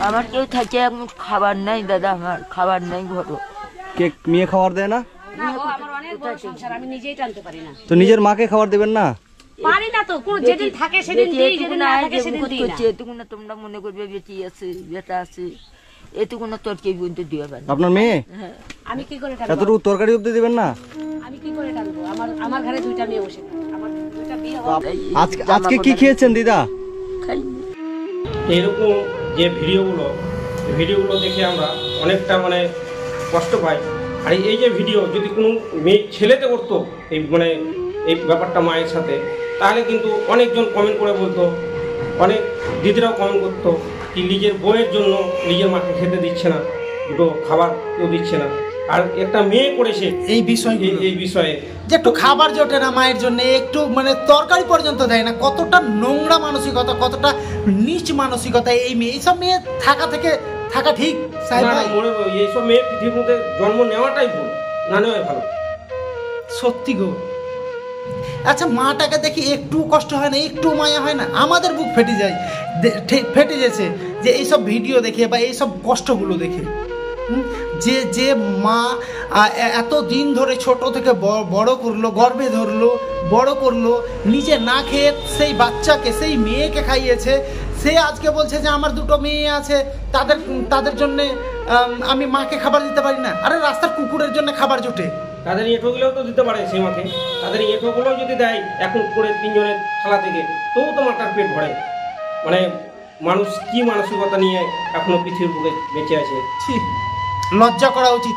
আমার কেউ থাকে এখন খাবার নাই দাদা, আমার খাবার নাই ঘরে। কে মেয়ে খাবার দেয় না? না গো, আমার অনেক বড় সংসার, আমি নিজেই টানতে পারি না। তো নিজের মাকে খাবার দেবেন না? পারি না তো, কোন যেদিন থাকে সেদিন দিই, যেদিন না থাকে সেদিন দিই না। এটুকু না তোমরা মনে করবে বেটি আছে বেটা আছে, এটুকু না তোর কে বলতে দিও না। আপনার মেয়ে? হ্যাঁ। আমি কি করে টানবো? এতটুকু তরকারি অবধি দিবেন না? আমি কি করে টানবো? আমার ঘরে দুইটা মেয়ে বসে, আমার দুইটা বিয়ে হওয়া। আজকে কি খেয়েছেন দিদা? এরকম যে ভিডিওগুলো দেখে আমরা অনেকটা কষ্ট পাই। আর এই যে ভিডিও যদি কোনো মেয়ে ছেলেতে করতো এই ব্যাপারটা মায়ের সাথে, তাহলে কিন্তু অনেকজন কমেন্ট করে বলতো, অনেক দিদিরাও কমেন্ট করতো কি নিজের বউয়ের জন্য নিজের মাকে খেতে দিচ্ছে না, দুটো খাবার কেউ দিচ্ছে না। আর একটা মেয়ে করেছে এই বিষয়ে যে একটু খাবার জোটে না মায়ের জন্য, একটু তরকারি পর্যন্ত দেয় না। কতটা নোংরা মানসিকতা, কতটা নিচ মানসিকতা এই মেয়ে। এইসব মেয়ে থাকা ঠিক? এইসব মেয়ে পৃথিবীর মধ্যে জন্ম নেওয়াটাই ভুল, না নেওয়াই ভালো। সত্যি গো। আচ্ছা, মাটাকে দেখি একটু কষ্ট হয় না, একটু মায়া হয় না? আমাদের বুক ফেটে গেছে যে এইসব ভিডিও দেখে বা এইসব কষ্টগুলো দেখে। যে মা এত দিন ধরে ছোট থেকে বড় করলো, গর্ভে ধরলো, বড় করলো, নিজে না খেয়ে সেই বাচ্চাকে, সেই মেয়েকে খাইয়েছে, সে আজকে বলছে যে আমার দুটো মেয়ে আছে, তাদের জন্যে আমি মাকে খাবার দিতে পারি না। আরে রাস্তার কুকুরের জন্য খাবার জোটে? তাদের এঁটোগুলোও তো দিতে পারে সেই মাকে। তাদের এঁটোগুলোও যদি দেয় এখন করে তিনজনের থালা থেকে, তবু তো মাটার পেট ভরে। মানুষ কি মানসিকতা নিয়ে এখনো পৃথিবীর বুকে বেঁচে আছে? লজ্জা করা উচিত।